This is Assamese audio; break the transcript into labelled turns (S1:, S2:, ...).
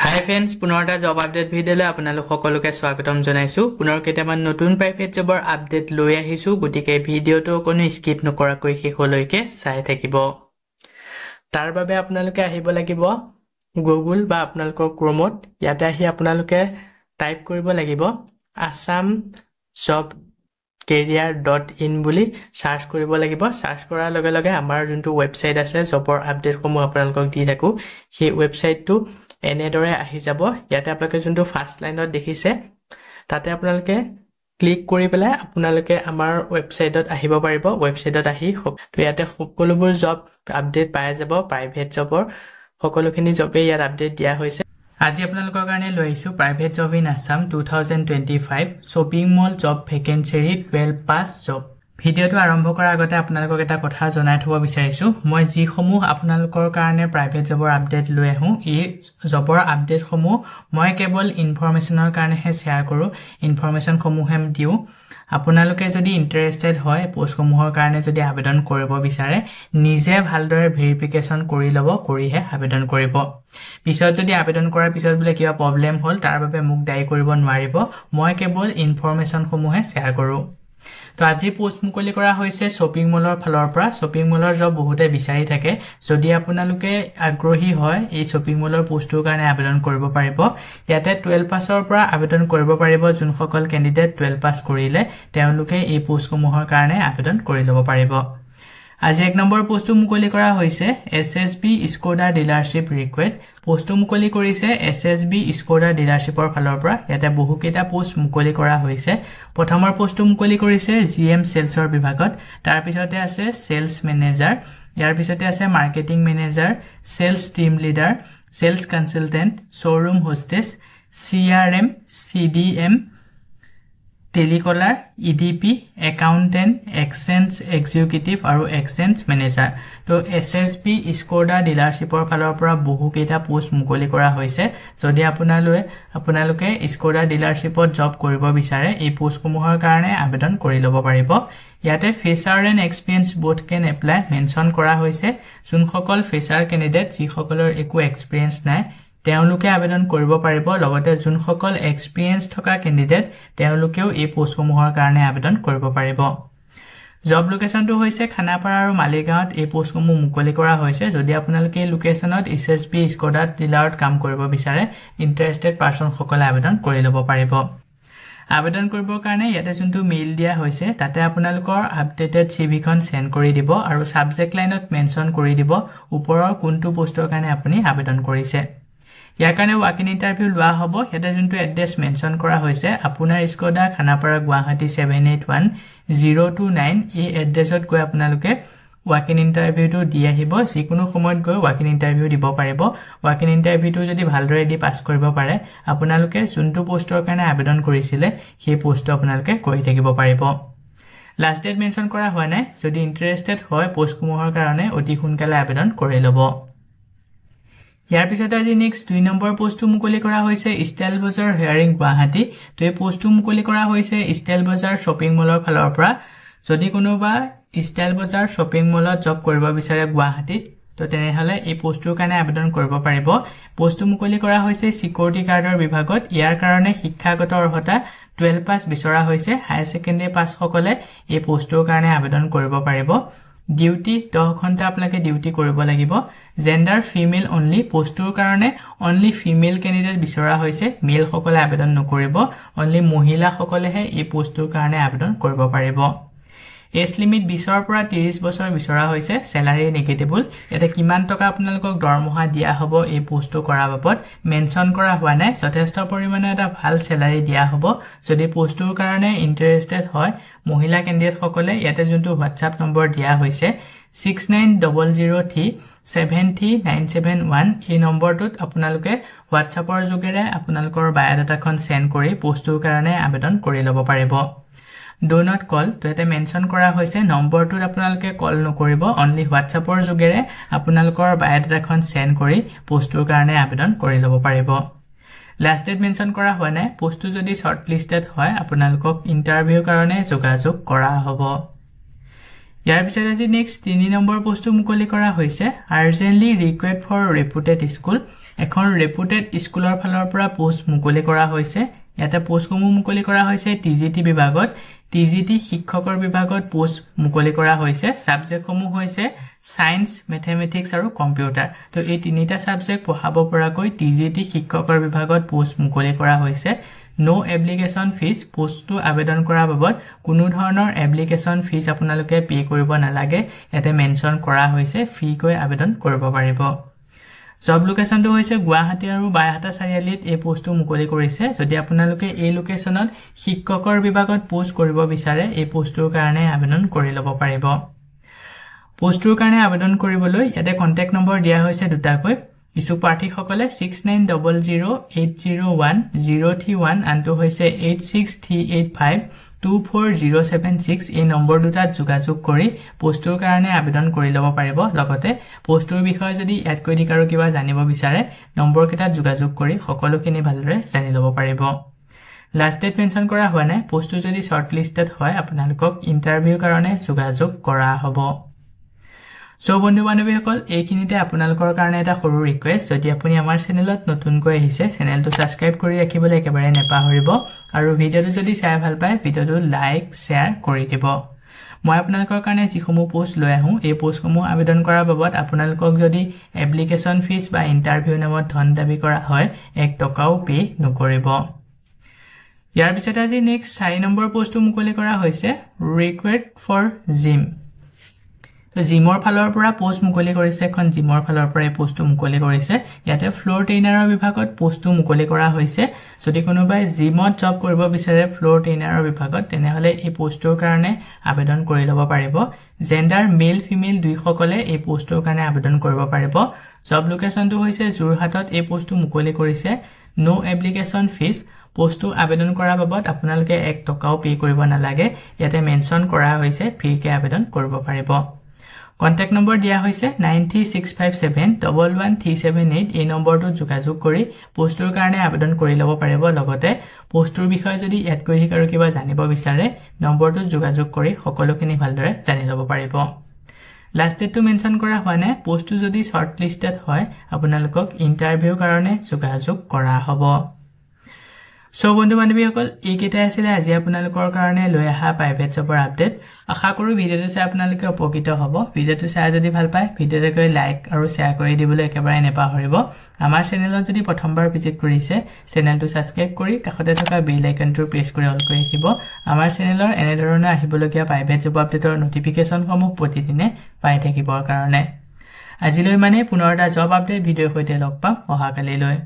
S1: হাই ফ্ৰেণ্ডছ, পুনৰ এটা জব আপডেট ভিডিঅ'লৈ আপোনালোক সকলোকে স্বাগতম জনাইছোঁ। পুনৰ কেইটামান নতুন প্ৰাইভেট জবৰ আপডেট লৈ আহিছোঁ, গতিকে ভিডিঅ'টো কোনো স্কিপ নকৰাকৈ শেষলৈকে চাই থাকিব। তাৰ বাবে আপোনালোকে আহিব লাগিব গুগল বা আপোনালোকৰ ক্ৰোমত। ইয়াতে আহি আপোনালোকে টাইপ কৰিব লাগিব assamjobcareer.in বুলি সাৰ্চ কৰিব লাগিব। সাৰ্চ কৰাৰ লগে লগে আমাৰ যোনটো ৱেবছাইট আছে জবৰ আপডেটসমূহ আপোনালোকক দি থাকোঁ, সেই ৱেবছাইটটো এনেদৰে আহি যাব। ইয়াতে আপোনালোকে যোনটো ফাৰ্ষ্ট লাইনত দেখিছে তাতে আপোনালোকে ক্লিক কৰি পেলাই আপোনালোকে আমাৰ ৱেবছাইটত আহিব পাৰিব। ৱেবছাইটত আহি তো ইয়াতে সকলোবোৰ জব আপডেট পাই যাব। প্ৰাইভেট জবৰ সকলোখিনি জবেই ইয়াত আপডেট দিয়া হৈছে। আজি আপোনালোকৰ কাৰণে লৈ আহিছোঁ private job in Assam 2025 shopping mall job ভেকেঞ্চিৰ 12 পাছ জব। ভিডিঅ'টো আৰম্ভ কৰাৰ আগতে আপোনালোকক এটা কথা জনাই থব বিচাৰিছোঁ, মই যিসমূহ আপোনালোকৰ কাৰণে প্ৰাইভেট জবৰ আপডেট লৈ আহোঁ, এই জবৰ আপডেটসমূহ মই কেৱল ইনফৰমেশ্যনৰ কাৰণেহে শ্বেয়াৰ কৰোঁ, ইনফৰমেশ্যনসমূহে দিওঁ। আপোনালোকে যদি ইণ্টাৰেষ্টেড হয় পোষ্টসমূহৰ কাৰণে যদি আবেদন কৰিব বিচাৰে, নিজে ভালদৰে ভেৰিফিকেশ্যন কৰি ল'ব, কৰিহে আবেদন কৰিব। পিছত যদি আবেদন কৰাৰ পিছত বোলে কিবা প্ৰব্লেম হ'ল, তাৰ বাবে মোক দায়ী কৰিব নোৱাৰিব। মই কেৱল ইনফৰমেশ্যনসমূহে শ্বেয়াৰ কৰোঁ। তো আজি পোষ্ট মুকলি কৰা হৈছে শ্বপিং মলৰ ফালৰ পৰা। শ্বপিং মলৰ জব বহুতে বিচাৰি থাকে। যদি আপোনালোকে আগ্ৰহী হয় এই শ্বপিং মলৰ পোষ্টটোৰ কাৰণে আবেদন কৰিব পাৰিব। ইয়াতে 12 পাছৰ পৰা আবেদন কৰিব পাৰিব। যোনসকল কেণ্ডিডেট 12 পাছ কৰিলে তেওঁলোকে এই পোষ্টসমূহৰ কাৰণে আবেদন কৰি ল'ব পাৰিব। আজি 1 নম্বৰ পোষ্টটো মুকলি কৰা হৈছে SSB স্কোডা ডিলাৰশ্বিপ ৰিকুৱেট। পোষ্টটো মুকলি কৰিছে SSB স্কোডা ডিলাৰশ্বিপৰ ফালৰ পৰা। ইয়াতে বহুকেইটা পোষ্ট মুকলি কৰা হৈছে। প্ৰথমৰ পোষ্টটো মুকলি কৰিছে GM চেলছৰ বিভাগত। তাৰপিছতে আছে চেলছ মেনেজাৰ, ইয়াৰ পিছতে আছে marketing manager, sales team leader, sales consultant, showroom hostess, CRM, CDM, telecaller, EDP, accountant, exchange executive আৰু এক্সচেঞ্জ মেনেজাৰ। তো SSB স্কোডা ডিলাৰশ্বিপৰ ফালৰ পৰা বহুকেইটা পোষ্ট মুকলি কৰা হৈছে। যদি আপোনালোকে স্কোডা ডিলাৰশ্বিপত জব কৰিব বিচাৰে, এই পোষ্টসমূহৰ কাৰণে আবেদন কৰি ল'ব পাৰিব। ইয়াতে fresher and experience both can apply mention কৰা হৈছে। যোনসকল ফ্ৰেছাৰ কেণ্ডিডেট, যিসকলৰ একো এক্সপিৰিয়েঞ্চ নাই, তেওঁলোকে আবেদন কৰিব পাৰিব। লগতে যোনসকল এক্সপিৰিয়েঞ্চ থকা কেণ্ডিডেট তেওঁলোকেও এই পোষ্টসমূহৰ কাৰণে আবেদন কৰিব পাৰিব। জব লোকেশ্যনটো হৈছে খানাপাৰা আৰু মালিগাঁৱত এই পোষ্টসমূহ মুকলি কৰা হৈছে। যদি আপোনালোকে এই লোকেশ্যনত SSB স্কোডা ডিলাৰত কাম কৰিব বিচাৰে, ইণ্টাৰেষ্টেড পাৰ্চনসকলে আবেদন কৰি ল'ব পাৰিব। আবেদন কৰিবৰ কাৰণে ইয়াতে যোনটো মেইল দিয়া হৈছে তাতে আপোনালোকৰ আপডেটেড CVখন চেণ্ড কৰি দিব আৰু ছাবজেক্ট লাইনত মেনশ্যন কৰি দিব ওপৰৰ কোনটো পোষ্টৰ কাৰণে আপুনি আবেদন কৰিছে। ইয়াৰ কাৰণে ৱাক ইন ইণ্টাৰভিউ লোৱা হ'ব। ইয়াতে যোনটো এড্ৰেছ মেনশ্যন কৰা হৈছে আপোনাৰ স্কোডা খানাপাৰা গুৱাহাটী 781029, এই এড্ৰেছত গৈ আপোনালোকে ৱাক ইন ইণ্টাৰভিউটো দি আহিব। যিকোনো সময়ত গৈ ৱাক ইন ইণ্টাৰভিউ দিব পাৰিব। ৱাক ইন ইণ্টাৰভিউটো যদি ভালদৰে দি পাছ কৰিব পাৰে, আপোনালোকে যোনটো পোষ্টৰ কাৰণে আবেদন কৰিছিলে সেই পোষ্টটো আপোনালোকে কৰি থাকিব পাৰিব। লাষ্ট ডেট মেনশ্যন কৰা হোৱা নাই। যদি ইণ্টাৰেষ্টেড হয় পোষ্টসমূহৰ কাৰণে অতি সোনকালে আবেদন কৰি ল'ব। ইয়াৰ পিছতে আজি নেক্সট 2 নম্বৰ পোষ্টটো মুকলি কৰা হৈছে ষ্টাইল বজাৰ হেয়াৰিং গুৱাহাটী। তো এই পোষ্টটো মুকলি কৰা হৈছে ষ্টাইল বজাৰ শ্বপিং মলৰ ফালৰ পৰা। যদি কোনোবা ষ্টাইল বজাৰ শ্বপিং মলত জব কৰিব বিচাৰে গুৱাহাটীত, তো তেনেহ'লে এই পোষ্টটোৰ কাৰণে আবেদন কৰিব পাৰিব। পোষ্টটো মুকলি কৰা হৈছে চিকিউৰিটি গাৰ্ডৰ বিভাগত। ইয়াৰ কাৰণে শিক্ষাগত অৰ্হতা 12 পাছ বিচৰা হৈছে। হায়াৰ ছেকেণ্ডেৰী পাছসকলে এই পোষ্টটোৰ কাৰণে আবেদন কৰিব পাৰিব। ডিউটি 10 ঘণ্টা আপোনালোকে ডিউটি কৰিব লাগিব। Gender female only. পোষ্টটোৰ কাৰণে অনলি ফিমেল কেণ্ডিডেট বিচৰা হৈছে, মেলসকলে আবেদন নকৰিব। অনলি মহিলাসকলেহে এই পোষ্টটোৰ কাৰণে আবেদন কৰিব পাৰিব। এজ লিমিট 20ৰ পৰা 30 বছৰ বিচৰা হৈছে। চেলাৰী নেগেটিবল। ইয়াতে কিমান টকা আপোনালোকক দৰমহা দিয়া হ'ব এই পোষ্টটো কৰাৰ বাবদ মেনশ্যন কৰা হোৱা নাই। যথেষ্ট পৰিমাণে এটা ভাল চেলাৰী দিয়া হ'ব। যদি পোষ্টটোৰ কাৰণে ইণ্টাৰেষ্টেড হয় মহিলা কেণ্ডিডেটসকলে, ইয়াতে যোনটো হোৱাটছআপ নম্বৰ দিয়া হৈছে 6900373971, এই নম্বৰটোত আপোনালোকে হোৱাটছআপৰ যোগেৰে আপোনালোকৰ বায়'ডাটাখন চেণ্ড কৰি পোষ্টটোৰ কাৰণে আবেদন কৰি ল'ব পাৰিব। ডো নট কল, তো ইয়াতে মেনশ্যন কৰা হৈছে নম্বৰটোত আপোনালোকে কল নকৰিব, অনলি হোৱাটছআপৰ যোগেৰে আপোনালোকৰ বায়'ডাটাখন চেণ্ড কৰি পোষ্টটোৰ কাৰণে আবেদন কৰি ল'ব পাৰিব। লাষ্ট ডেট মেনশ্যন কৰা হোৱা নাই। পোষ্টটো যদি শ্বৰ্ট লিষ্টেড হয় আপোনালোকক ইণ্টাৰভিউৰ কাৰণে যোগাযোগ কৰা হ'ব। ইয়াৰ পিছত আজি নেক্সট 3 নম্বৰ পোষ্টটো মুকলি কৰা হৈছে আৰ্জেণ্টলি ৰিকুৱেড ফৰ ৰেপুটেড স্কুল। এখন ৰেপুটেড স্কুলৰ ফালৰ পৰা পোষ্ট মুকলি কৰা হৈছে ইয়াতে পোষ্টসমূহ মুকলি কৰা হৈছে টিজিটি বিভাগত টিজিটি শিক্ষকৰ বিভাগত পোষ্ট মুকলি কৰা হৈছে সাবজেক্টসমূহ হৈছে সায়েন্স ম্যাথমেটিক্স আৰু কম্পিউটাৰ তো এই তিনিটা সাবজেক্ট পঢ়াব পৰাকৈ টিজিটি শিক্ষকৰ বিভাগত পোষ্ট মুকলি কৰা হৈছে নো এপ্লিকেশন ফিজ পোষ্টটো আবেদন কৰা বাবদ কোনো ধৰণৰ এপ্লিকেশন ফিজ আপোনালোকে পে কৰিব নালাগে ইয়াতে মেনশন কৰা হৈছে ফ্ৰী কৈ আবেদন কৰিব পাৰিব জব লোকেশনটো হৈছে গুৱাহাটী আৰু বাইহাটা চাৰিআলিত এই পোষ্টটো মুকলি কৰিছে যদি আপোনালোকে এই লোকেশনত শিক্ষকৰ বিভাগত পোষ্ট কৰিব বিচাৰে এই পোষ্টটোৰ কাৰণে আবেদন কৰি ল'ব পাৰিব পোষ্টটোৰ কাৰণে আবেদন কৰিবলৈ ইয়াতে কন্টাক্ট নম্বৰ দিয়া হৈছে দুটাকৈ ইছু প্ৰাৰ্থীসকলে 6900801031 আনটো হৈছে 8638524076 এই নম্বৰ দুটাত যোগাযোগ কৰি পোষ্টটোৰ কাৰণে আবেদন কৰি ল'ব পাৰিব লগতে পোষ্টটোৰ বিষয়ে যদি ইয়াত কৈ দিক আৰু কিবা জানিব বিচাৰে নম্বৰ কেইটাত যোগাযোগ কৰি সকলোখিনি ভালদৰে জানি ল'ব পাৰিব লাষ্ট ডেট মেনশন কৰা হোৱা নাই পোষ্টটো যদি শৰ্ট লিষ্টেড হয় আপোনালোকক ইন্টাৰভিউ কাৰণে যোগাযোগ কৰা হ'ব সো বন্ধু বান্ধৱীসকল এইখিনিতে আপোনালোকৰ কাৰণে এটা সৰু ৰিকুৱেষ্ট যদি আপুনি আমাৰ চেনেলত নতুনকৈ আহিছে চেনেলটো সাবস্ক্ৰাইব কৰি ৰাখিবলৈ একেবাৰে নেপাহৰিব আৰু ভিডিঅটো যদি চাই ভাল পায় ভিডিঅটো লাইক শেয়াৰ কৰি দিব মই আপোনালোকৰ কাৰণে যিসমূহ পোষ্ট লৈ আহোঁ এই পোষ্টসমূহ আবেদন কৰাৰ বাবদ আপোনালোকক যদি এপ্লিকেশন ফিজ বা ইন্টাৰভিউ নামত ধন দাবী কৰা হয় 1 টকাও পে নকৰিব ইয়াৰ পিছত আজি নেক্সট 4 নম্বৰ পোষ্টটো মুকলি কৰা হৈছে ৰিকুৱেষ্ট ফৰ জিম জিমৰ ফালৰ পৰা পোষ্ট মুকলি কৰিছে এখন জিমৰ ফালৰ পৰা এই পোষ্টটো মুকলি কৰিছে ইয়াতে ফ্লোৰ ট্ৰেইনাৰৰ বিভাগত পোষ্টটো মুকলি কৰা হৈছে যদি কোনোবাই জিমত জব কৰিব বিচাৰে ফ্লোৰ ট্ৰেইনাৰৰ বিভাগত তেনেহলে এই পোষ্টটোৰ কাৰণে আবেদন কৰি ল'ব পাৰিব জেন্ডাৰ মেল ফিমেল দুইসকলে এই পোষ্টটোৰ কাৰণে আবেদন কৰিব পাৰিব জব লোকেশনটো হৈছে জুৰহাটত এই পোষ্টটো মুকলি কৰিছে নো এপ্লিকেশন ফিজ পোষ্টটো আবেদন কৰাৰ বাবদ আপোনালোকে 1 টকাও পে কৰিব নালাগে ইয়াতে মেনশন কৰা হৈছে ফ্ৰীকে আবেদন কৰিব পাৰিব কন্টাক্ট নম্বৰ দিয়া হৈছে 9657111378 এই নম্বৰটো যোগাযোগ কৰি পোষ্টৰ কাৰণে আবেদন কৰি ল'ব পাৰিব লগতে পোষ্টৰ বিষয়ে যদি ইয়াত কৈ দিক আৰু কিবা জানিব বিচাৰে নম্বৰটো যোগাযোগ কৰি সকলোখিনি ভালদৰে জানি ল'ব পাৰিব লাষ্ট ডেটটো মেনশন কৰা হোৱা নাই পোষ্টটো যদি শৰ্ট লিষ্টেড হয় আপোনালোকক ইন্টাৰভিউ কাৰণে যোগাযোগ কৰা হ'ব সো বন্ধু বান্ধৱীসকল এইকেইটা আছিল আজি আপোনালোকৰ কাৰণে লৈ অহা প্ৰাইভেট জবৰ আপডেট আশা কৰো ভিডিঅটো চাই আপোনালোকে উপকৃত হ'ব ভিডিঅটো চাই যদি ভাল পায় ভিডিঅটোকে লাইক আৰু শেয়াৰ কৰি দিবলৈ একেবাৰে নেপাহৰিব আমাৰ চেনেলত যদি প্ৰথমবাৰ ভিজিট কৰিছে চেনেলটো সাবস্ক্ৰাইব কৰি কাষতে থকা বেল আইকনটো প্ৰেছ কৰি অল কৰি ৰাখিব আমাৰ চেনেলৰ এনে ধৰণৰ আহিবলগীয়া প্ৰাইভেট জব আপডেটৰ নটিফিকেশনসমূহ প্ৰতিদিনে পাই থাকিবৰ কাৰণে আজিলৈ মানে পুনৰ এটা জব আপডেট ভিডিঅ'ৰ সৈতে লগ পাম অহাকালিলৈ